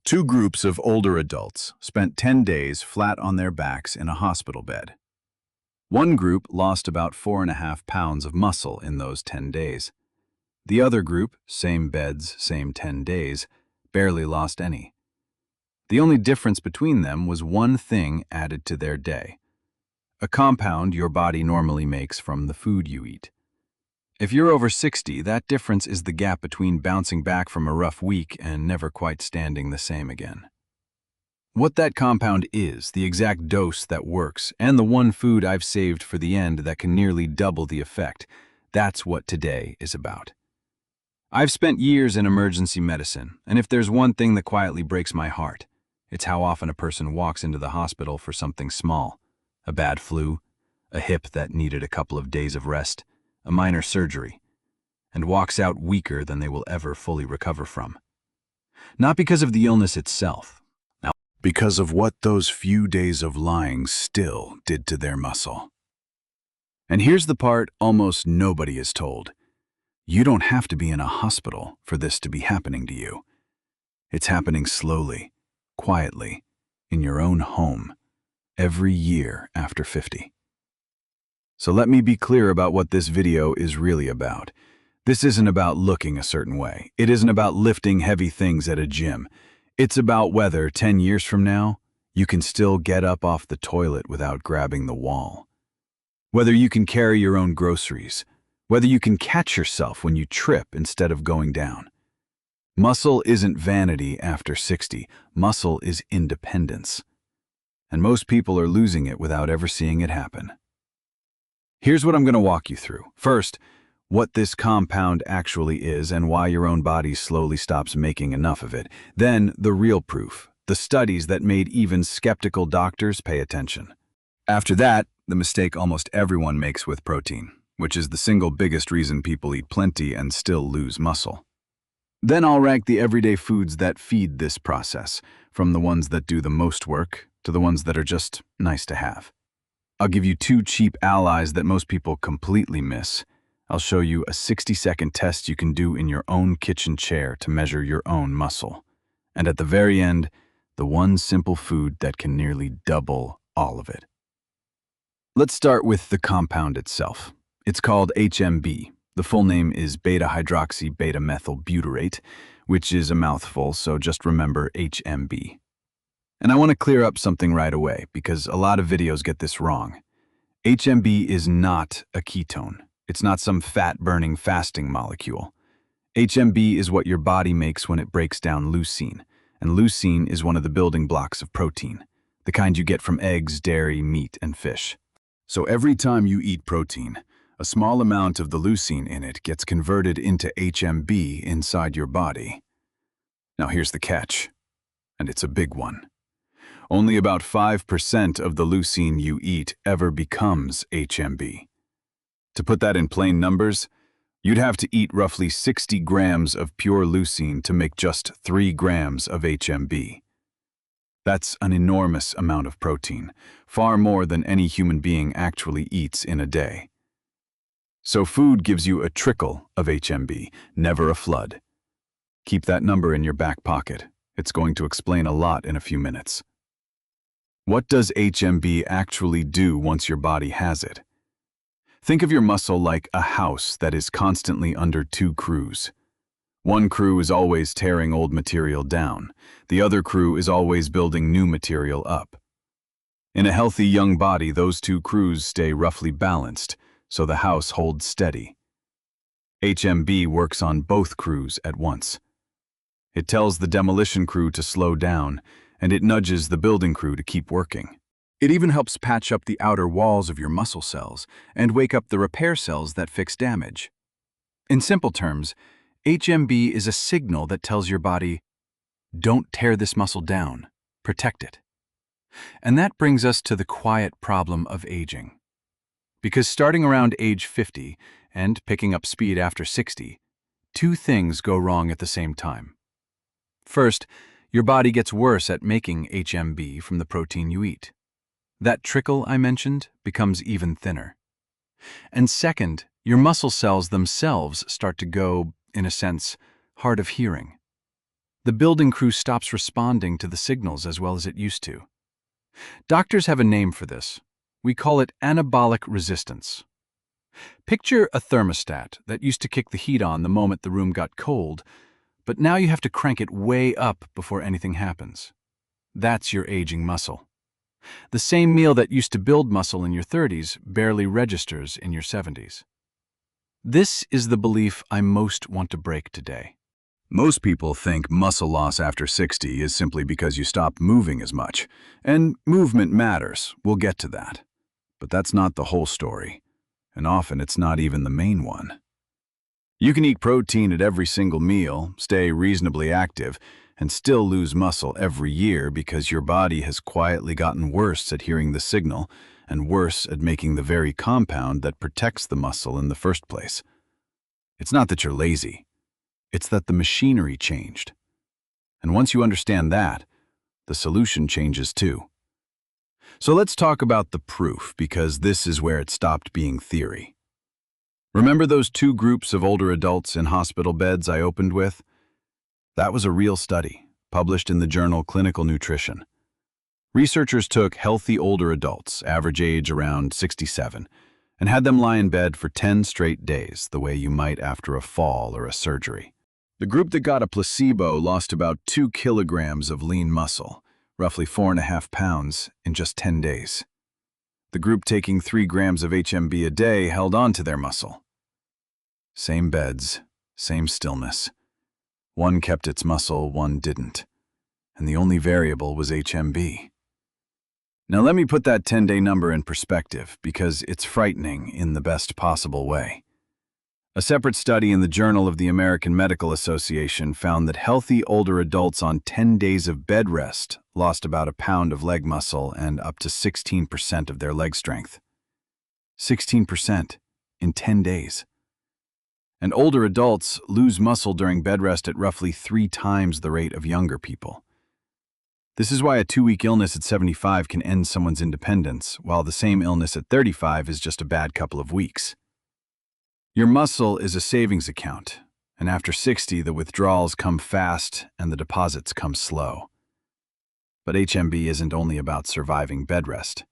Two groups of older adults spent 10 days flat on their backs in a hospital bed. One group lost about 4.5 pounds of muscle in those 10 days. The other group, same beds, same 10 days, barely lost any. The only difference between them was one thing added to their day: a compound your body normally makes from the food you eat. If you're over 60, that difference is the gap between bouncing back from a rough week and never quite standing the same again. What that compound is, the exact dose that works, and the one food I've saved for the end that can nearly double the effect, that's what today is about. I've spent years in emergency medicine, and if there's one thing that quietly breaks my heart, it's how often a person walks into the hospital for something small: a bad flu, a hip that needed a couple of days of rest, a minor surgery, and walks out weaker than they will ever fully recover from. Not because of the illness itself, because of what those few days of lying still did to their muscle. And here's the part almost nobody is told. You don't have to be in a hospital for this to be happening to you. It's happening slowly, quietly, in your own home, every year after 50. So let me be clear about what this video is really about. This isn't about looking a certain way. It isn't about lifting heavy things at a gym. It's about whether 10 years from now, you can still get up off the toilet without grabbing the wall. Whether you can carry your own groceries. Whether you can catch yourself when you trip instead of going down. Muscle isn't vanity after 60. Muscle is independence. And most people are losing it without ever seeing it happen. Here's what I'm going to walk you through. First, what this compound actually is and why your own body slowly stops making enough of it. Then, the real proof, the studies that made even skeptical doctors pay attention. After that, the mistake almost everyone makes with protein, which is the single biggest reason people eat plenty and still lose muscle. Then I'll rank the everyday foods that feed this process, from the ones that do the most work to the ones that are just nice to have. I'll give you two cheap allies that most people completely miss. I'll show you a 60-second test you can do in your own kitchen chair to measure your own muscle. And at the very end, the one simple food that can nearly double all of it. Let's start with the compound itself. It's called HMB. The full name is beta-hydroxy-beta-methylbutyrate, which is a mouthful, so just remember HMB. And I want to clear up something right away, because a lot of videos get this wrong. HMB is not a ketone. It's not some fat-burning fasting molecule. HMB is what your body makes when it breaks down leucine, and leucine is one of the building blocks of protein, the kind you get from eggs, dairy, meat, and fish. So every time you eat protein, a small amount of the leucine in it gets converted into HMB inside your body. Now here's the catch, and it's a big one. Only about 5% of the leucine you eat ever becomes HMB. To put that in plain numbers, you'd have to eat roughly 60 grams of pure leucine to make just 3 grams of HMB. That's an enormous amount of protein, far more than any human being actually eats in a day. So food gives you a trickle of HMB, never a flood. Keep that number in your back pocket. It's going to explain a lot in a few minutes. What does HMB actually do once your body has it? Think of your muscle like a house that is constantly under two crews. One crew is always tearing old material down. The other crew is always building new material up. In a healthy young body, those two crews stay roughly balanced, so the house holds steady. HMB works on both crews at once. It tells the demolition crew to slow down, and it nudges the building crew to keep working. It even helps patch up the outer walls of your muscle cells and wake up the repair cells that fix damage. In simple terms, HMB is a signal that tells your body, don't tear this muscle down, protect it. And that brings us to the quiet problem of aging. Because starting around age 50 and picking up speed after 60, two things go wrong at the same time. First, your body gets worse at making HMB from the protein you eat. That trickle I mentioned becomes even thinner. And second, your muscle cells themselves start to go, in a sense, hard of hearing. the building crew stops responding to the signals as well as it used to. Doctors have a name for this. We call it anabolic resistance. Picture a thermostat that used to kick the heat on the moment the room got cold, but now you have to crank it way up before anything happens. That's your aging muscle. The same meal that used to build muscle in your 30s barely registers in your 70s. This is the belief I most want to break today. Most people think muscle loss after 60 is simply because you stop moving as much. And movement matters, we'll get to that. But that's not the whole story. And often it's not even the main one. You can eat protein at every single meal, stay reasonably active, and still lose muscle every year because your body has quietly gotten worse at hearing the signal and worse at making the very compound that protects the muscle in the first place. It's not that you're lazy. It's that the machinery changed. And once you understand that, the solution changes too. So let's talk about the proof, because this is where it stopped being theory. Remember those 2 groups of older adults in hospital beds I opened with? That was a real study, published in the journal Clinical Nutrition. Researchers took healthy older adults, average age around 67, and had them lie in bed for 10 straight days, the way you might after a fall or a surgery. The group that got a placebo lost about 2 kilograms of lean muscle, roughly 4.5 pounds, in just 10 days. The group taking 3 grams of HMB a day held on to their muscle. Same beds, same stillness. One kept its muscle, one didn't. And the only variable was HMB. Now let me put that 10-day number in perspective, because it's frightening in the best possible way. A separate study in the Journal of the American Medical Association found that healthy older adults on 10 days of bed rest lost about a pound of leg muscle and up to 16% of their leg strength. 16% in 10 days. And older adults lose muscle during bed rest at roughly 3 times the rate of younger people. This is why a 2-week illness at 75 can end someone's independence, while the same illness at 35 is just a bad couple of weeks. Your muscle is a savings account, and after 60, the withdrawals come fast and the deposits come slow. But HMB isn't only about surviving bed rest.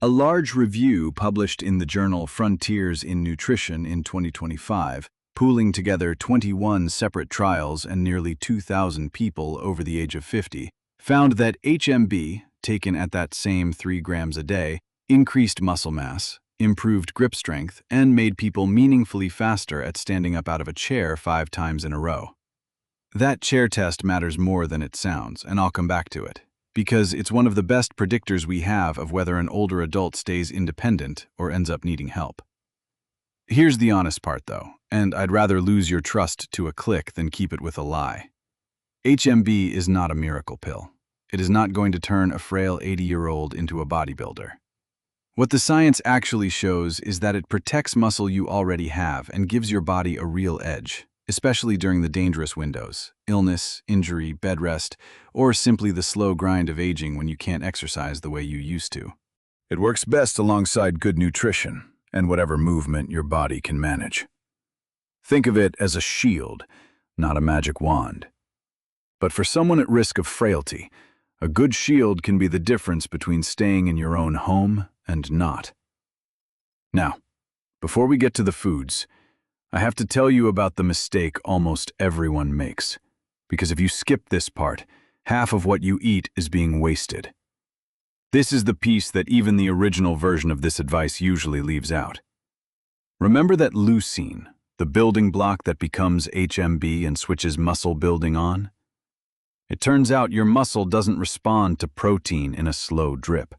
A large review published in the journal Frontiers in Nutrition in 2025, pooling together 21 separate trials and nearly 2,000 people over the age of 50, found that HMB, taken at that same 3 grams a day, increased muscle mass, improved grip strength, and made people meaningfully faster at standing up out of a chair 5 times in a row. That chair test matters more than it sounds, and I'll come back to it, because it's one of the best predictors we have of whether an older adult stays independent or ends up needing help. Here's the honest part, though, and I'd rather lose your trust to a click than keep it with a lie. HMB is not a miracle pill. It is not going to turn a frail 80-year-old into a bodybuilder. What the science actually shows is that it protects muscle you already have and gives your body a real edge, especially during the dangerous windows, illness, injury, bed rest, or simply the slow grind of aging when you can't exercise the way you used to. It works best alongside good nutrition and whatever movement your body can manage. Think of it as a shield, not a magic wand. But for someone at risk of frailty, a good shield can be the difference between staying in your own home and not. Now, before we get to the foods, I have to tell you about the mistake almost everyone makes. Because if you skip this part, half of what you eat is being wasted. This is the piece that even the original version of this advice usually leaves out. Remember that leucine, the building block that becomes HMB and switches muscle building on? It turns out your muscle doesn't respond to protein in a slow drip.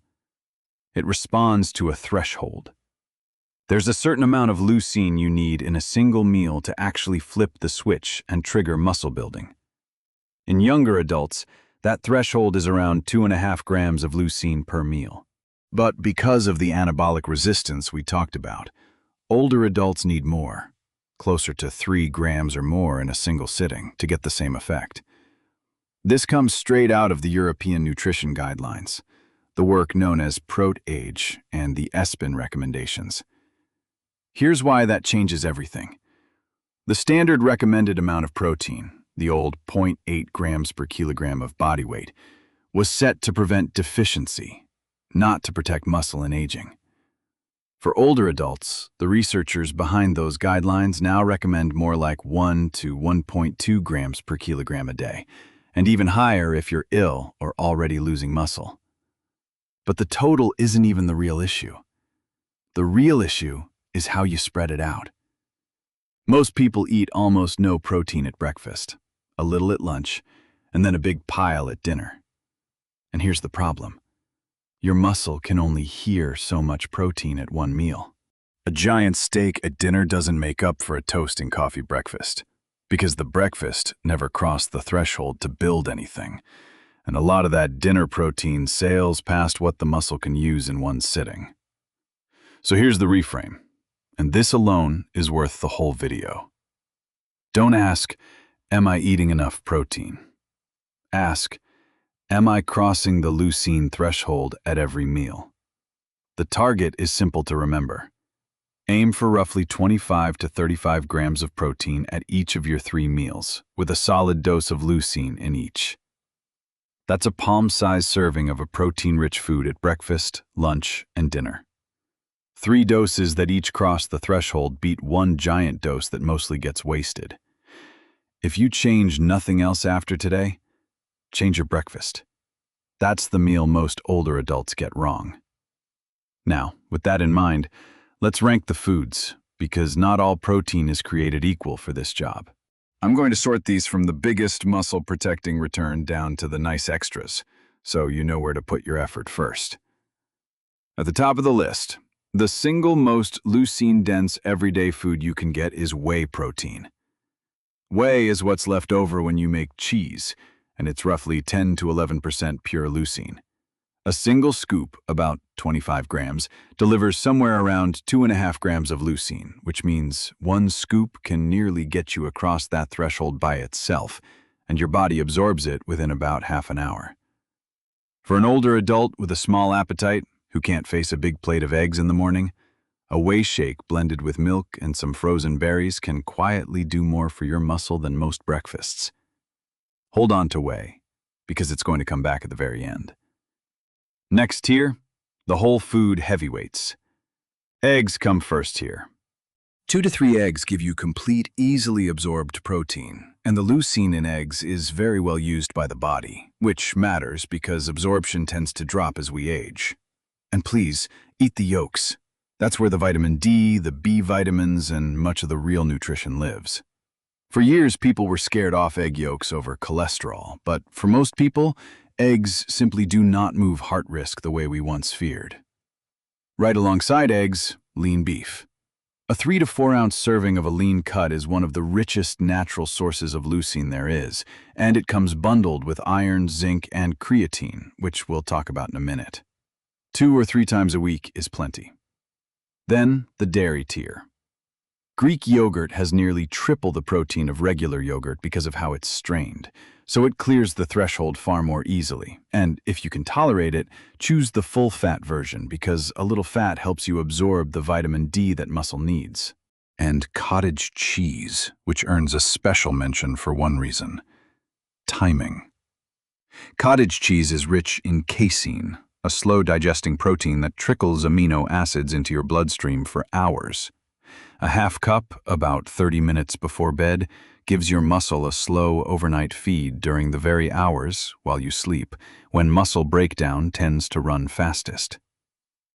It responds to a threshold. There's a certain amount of leucine you need in a single meal to actually flip the switch and trigger muscle building. In younger adults, that threshold is around 2.5 grams of leucine per meal. But because of the anabolic resistance we talked about, older adults need more, closer to 3 grams or more in a single sitting, to get the same effect. This comes straight out of the European Nutrition Guidelines, the work known as PROT-AGE and the ESPEN recommendations. Here's why that changes everything. The standard recommended amount of protein, the old zero point 0.8 grams per kilogram of body weight, was set to prevent deficiency, not to protect muscle and aging. For older adults, the researchers behind those guidelines now recommend more like 1 to 1.2 grams per kilogram a day, and even higher if you're ill or already losing muscle. But the total isn't even the real issue. The real issue is how you spread it out. Most people eat almost no protein at breakfast, a little at lunch, and then a big pile at dinner. And here's the problem. Your muscle can only hear so much protein at one meal. A giant steak at dinner doesn't make up for a toast and coffee breakfast, because the breakfast never crossed the threshold to build anything, and a lot of that dinner protein sails past what the muscle can use in one sitting. So here's the reframe, and this alone is worth the whole video. Don't ask, am I eating enough protein? Ask, am I crossing the leucine threshold at every meal? The target is simple to remember. Aim for roughly 25 to 35 grams of protein at each of your 3 meals, with a solid dose of leucine in each. That's a palm-sized serving of a protein-rich food at breakfast, lunch, and dinner. 3 doses that each cross the threshold beat one giant dose that mostly gets wasted. If you change nothing else after today, change your breakfast. That's the meal most older adults get wrong. Now, with that in mind, let's rank the foods, because not all protein is created equal for this job. I'm going to sort these from the biggest muscle-protecting return down to the nice extras, so you know where to put your effort first. At the top of the list, the single most leucine-dense everyday food you can get is whey protein. Whey is what's left over when you make cheese, and it's roughly 10 to 11% pure leucine. A single scoop, about 25 grams, delivers somewhere around 2.5 grams of leucine, which means one scoop can nearly get you across that threshold by itself, and your body absorbs it within about half an hour. For an older adult with a small appetite who can't face a big plate of eggs in the morning, a whey shake blended with milk and some frozen berries can quietly do more for your muscle than most breakfasts. Hold on to whey, because it's going to come back at the very end. Next tier, the whole food heavyweights. Eggs come first here. 2 to 3 eggs give you complete, easily absorbed protein, and the leucine in eggs is very well used by the body, which matters because absorption tends to drop as we age. And please, eat the yolks. That's where the vitamin D, the B vitamins, and much of the real nutrition lives. For years, people were scared off egg yolks over cholesterol, but for most people, eggs simply do not move heart risk the way we once feared. Right alongside eggs, lean beef. A 3 to 4 ounce serving of a lean cut is one of the richest natural sources of leucine there is, and it comes bundled with iron, zinc, and creatine, which we'll talk about in a minute. 2 or 3 times a week is plenty. Then, the dairy tier. Greek yogurt has nearly triple the protein of regular yogurt because of how it's strained, so it clears the threshold far more easily. And if you can tolerate it, choose the full-fat version because a little fat helps you absorb the vitamin D that muscle needs. And cottage cheese, which earns a special mention for one reason: timing. Cottage cheese is rich in casein, a slow-digesting protein that trickles amino acids into your bloodstream for hours. A half cup, about 30 minutes before bed, gives your muscle a slow overnight feed during the very hours, while you sleep, when muscle breakdown tends to run fastest.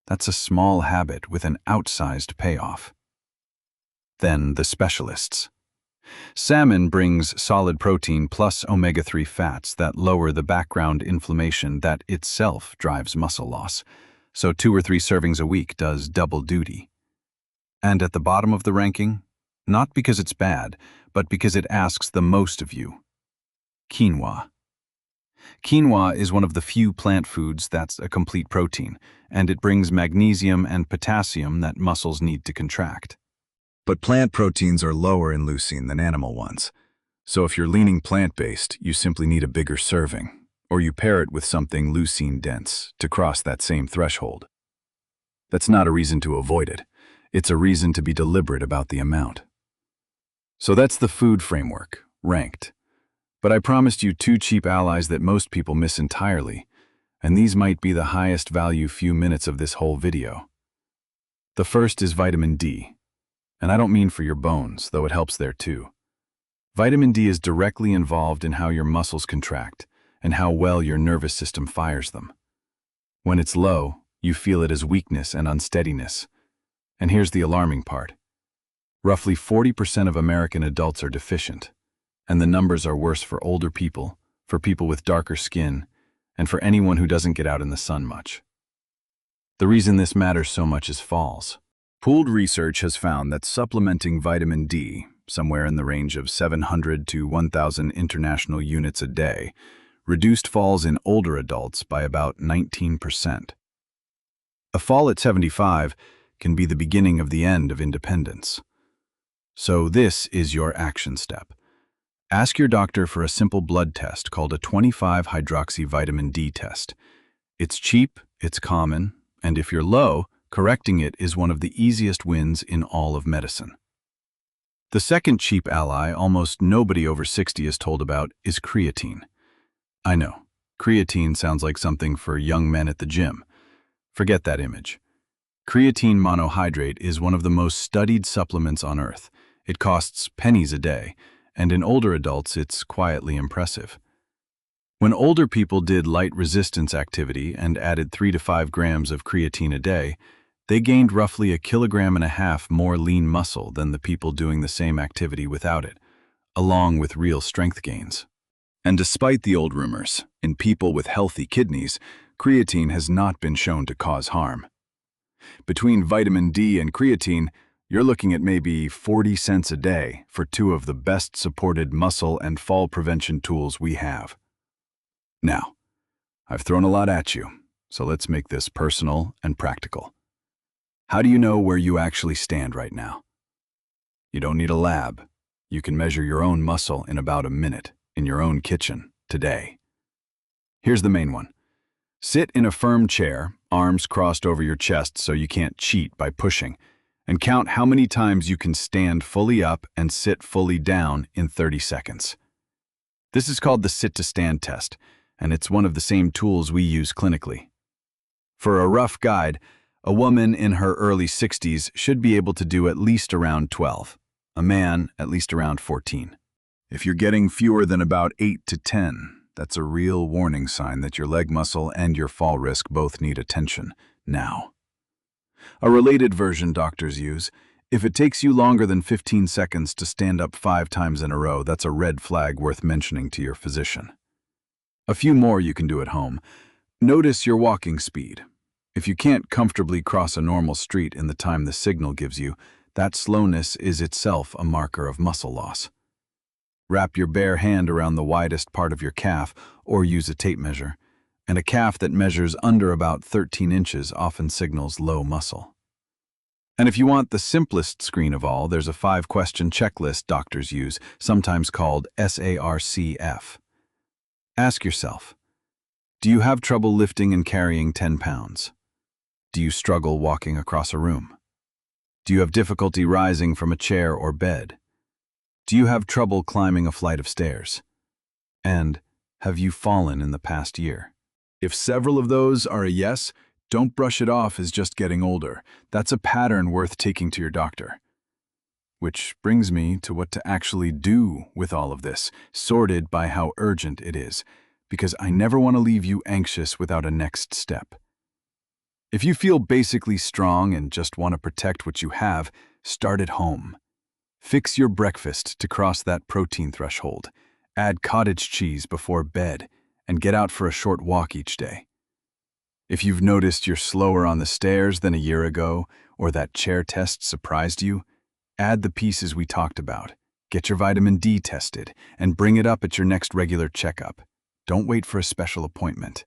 That's a small habit with an outsized payoff. Then the specialists. Salmon brings solid protein plus omega-3 fats that lower the background inflammation that itself drives muscle loss, so 2 or 3 servings a week does double duty. And at the bottom of the ranking, not because it's bad, but because it asks the most of you: quinoa. Quinoa is one of the few plant foods that's a complete protein, and it brings magnesium and potassium that muscles need to contract. But plant proteins are lower in leucine than animal ones, so if you're leaning plant-based, you simply need a bigger serving, or you pair it with something leucine-dense to cross that same threshold. That's not a reason to avoid it. It's a reason to be deliberate about the amount. So that's the food framework, ranked. But I promised you two cheap allies that most people miss entirely, and these might be the highest value few minutes of this whole video. The first is vitamin D, and I don't mean for your bones, though it helps there too. Vitamin D is directly involved in how your muscles contract and how well your nervous system fires them. When it's low, you feel it as weakness and unsteadiness. And here's the alarming part. Roughly 40% of American adults are deficient, and the numbers are worse for older people, for people with darker skin, and for anyone who doesn't get out in the sun much. The reason this matters so much is falls. Pooled research has found that supplementing vitamin D, somewhere in the range of 700 to 1,000 international units a day, reduced falls in older adults by about 19%. A fall at 75 can be the beginning of the end of independence. So this is your action step. Ask your doctor for a simple blood test called a 25-hydroxy-vitamin D test. It's cheap, it's common, and if you're low, correcting it is one of the easiest wins in all of medicine. The second cheap ally almost nobody over 60 is told about is creatine. I know, creatine sounds like something for young men at the gym. Forget that image. Creatine monohydrate is one of the most studied supplements on Earth. It costs pennies a day, and in older adults it's quietly impressive. When older people did light resistance activity and added 3 to 5 grams of creatine a day, they gained roughly 1.5 kilograms more lean muscle than the people doing the same activity without it, along with real strength gains. And despite the old rumors, in people with healthy kidneys, creatine has not been shown to cause harm. Between vitamin D and creatine, you're looking at maybe 40 cents a day for two of the best supported muscle and fall prevention tools we have. Now, I've thrown a lot at you, so let's make this personal and practical. How do you know where you actually stand right now? You don't need a lab. You can measure your own muscle in about a minute in your own kitchen today. Here's the main one. Sit in a firm chair, arms crossed over your chest so you can't cheat by pushing, and count how many times you can stand fully up and sit fully down in 30 seconds. This is called the sit-to-stand test, and it's one of the same tools we use clinically. For a rough guide, a woman in her early 60s should be able to do at least around 12, a man at least around 14. If you're getting fewer than about 8 to 10, that's a real warning sign that your leg muscle and your fall risk both need attention now. A related version doctors use: if it takes you longer than 15 seconds to stand up 5 times in a row, that's a red flag worth mentioning to your physician. A few more you can do at home. Notice your walking speed. If you can't comfortably cross a normal street in the time the signal gives you, that slowness is itself a marker of muscle loss. Wrap your bare hand around the widest part of your calf or use a tape measure, and a calf that measures under about 13 inches often signals low muscle. And if you want the simplest screen of all, there's a 5-question checklist doctors use, sometimes called SARCF. Ask yourself, do you have trouble lifting and carrying 10 pounds? Do you struggle walking across a room? Do you have difficulty rising from a chair or bed? Do you have trouble climbing a flight of stairs? And have you fallen in the past year? If several of those are a yes, don't brush it off as just getting older. That's a pattern worth taking to your doctor. Which brings me to what to actually do with all of this, sorted by how urgent it is, because I never want to leave you anxious without a next step. If you feel basically strong and just want to protect what you have, start at home. Fix your breakfast to cross that protein threshold. Add cottage cheese before bed, and get out for a short walk each day. If you've noticed you're slower on the stairs than a year ago, or that chair test surprised you, add the pieces we talked about. Get your vitamin D tested, and bring it up at your next regular checkup. Don't wait for a special appointment.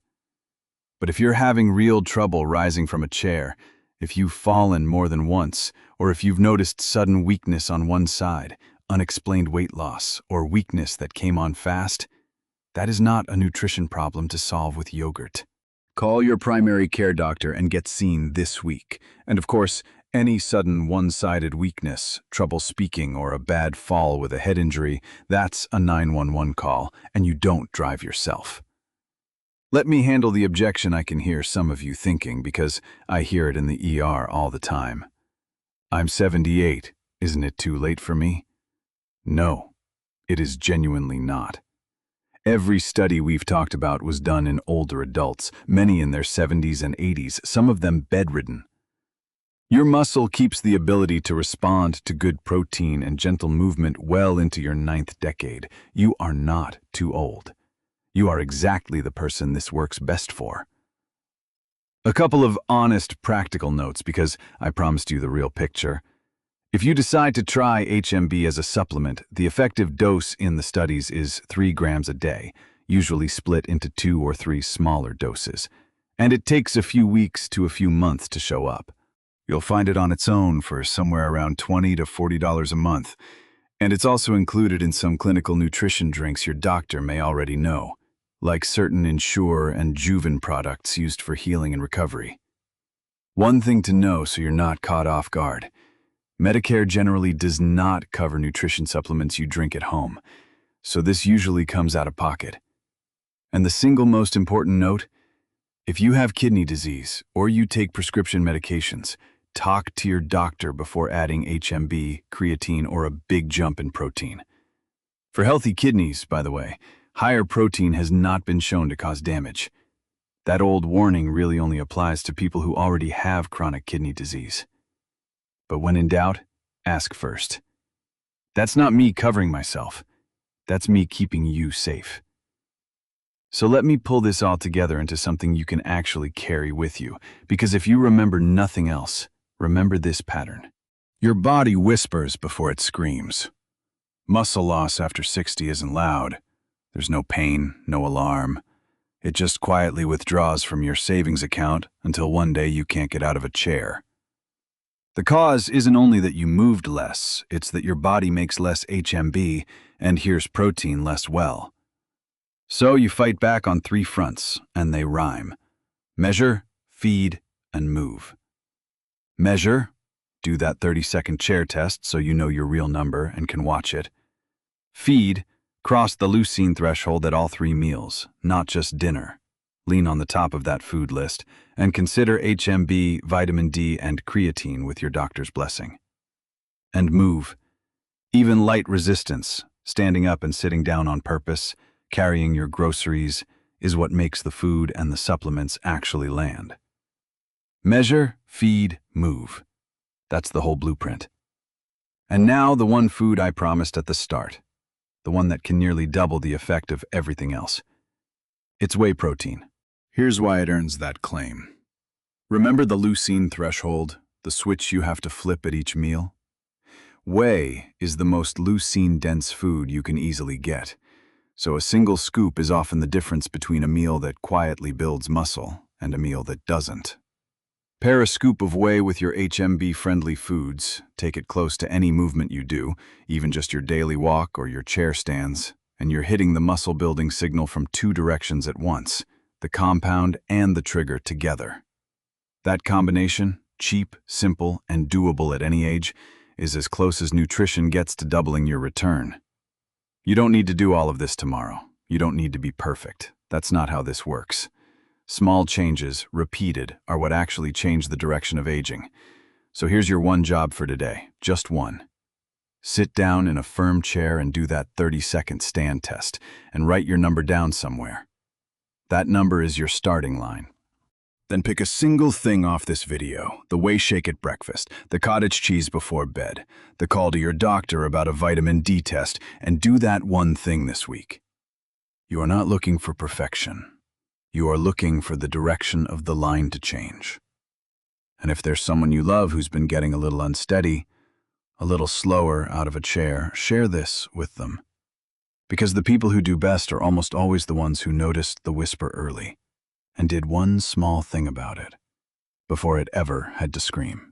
But if you're having real trouble rising from a chair, if you've fallen more than once, or if you've noticed sudden weakness on one side, unexplained weight loss, or weakness that came on fast, that is not a nutrition problem to solve with yogurt. Call your primary care doctor and get seen this week. And of course, Any sudden one-sided weakness, trouble speaking, or a bad fall with a head injury, that's a 911 call, and you don't drive yourself. Let me handle the objection I can hear some of you thinking, because I hear it in the ER all the time. I'm 78. Isn't it too late for me? No, it is genuinely not. Every study we've talked about was done in older adults, many in their 70s and 80s, some of them bedridden. Your muscle keeps the ability to respond to good protein and gentle movement well into your 9th decade. You are not too old. You are exactly the person this works best for. A couple of honest, practical notes, because I promised you the real picture. If you decide to try HMB as a supplement, the effective dose in the studies is 3 grams a day, usually split into 2 or 3 smaller doses. And it takes a few weeks to a few months to show up. You'll find it on its own for somewhere around $20 to $40 a month, and it's also included in some clinical nutrition drinks your doctor may already know, like certain Ensure and Juven products used for healing and recovery. One thing to know so you're not caught off guard: Medicare generally does not cover nutrition supplements you drink at home, so this usually comes out of pocket. And the single most important note: if you have kidney disease or you take prescription medications, talk to your doctor before adding HMB, creatine, or a big jump in protein. For healthy kidneys, by the way, higher protein has not been shown to cause damage. That old warning really only applies to people who already have chronic kidney disease. But when in doubt, ask first. That's not me covering myself. That's me keeping you safe. So let me pull this all together into something you can actually carry with you, because if you remember nothing else, remember this pattern. Your body whispers before it screams. Muscle loss after 60 isn't loud. There's no pain, no alarm. It just quietly withdraws from your savings account until one day you can't get out of a chair. The cause isn't only that you moved less, it's that your body makes less HMB and hears protein less well. So you fight back on 3 fronts, and they rhyme. Measure, feed, and move. Measure. Do that 30-second chair test so you know your real number and can watch it. Feed. Cross the leucine threshold at all 3 meals, not just dinner. Lean on the top of that food list, and consider HMB, vitamin D, and creatine with your doctor's blessing. And move. Even light resistance, standing up and sitting down on purpose, carrying your groceries, is what makes the food and the supplements actually land. Measure, feed, move. That's the whole blueprint. And now the one food I promised at the start, the one that can nearly double the effect of everything else. It's whey protein. Here's why it earns that claim. Remember the leucine threshold, the switch you have to flip at each meal? Whey is the most leucine-dense food you can easily get, so a single scoop is often the difference between a meal that quietly builds muscle and a meal that doesn't. Pair a scoop of whey with your HMB-friendly foods, take it close to any movement you do, even just your daily walk or your chair stands, and you're hitting the muscle-building signal from 2 directions at once, the compound and the trigger together. That combination, cheap, simple, and doable at any age, is as close as nutrition gets to doubling your return. You don't need to do all of this tomorrow. You don't need to be perfect. That's not how this works. Small changes, repeated, are what actually change the direction of aging. So here's your one job for today, just one. Sit down in a firm chair and do that 30-second stand test, and write your number down somewhere. That number is your starting line. Then pick a single thing off this video: the whey shake at breakfast, the cottage cheese before bed, the call to your doctor about a vitamin D test, and do that one thing this week. You are not looking for perfection. You are looking for the direction of the line to change. And if there's someone you love who's been getting a little unsteady, a little slower out of a chair, share this with them. Because the people who do best are almost always the ones who noticed the whisper early and did one small thing about it before it ever had to scream.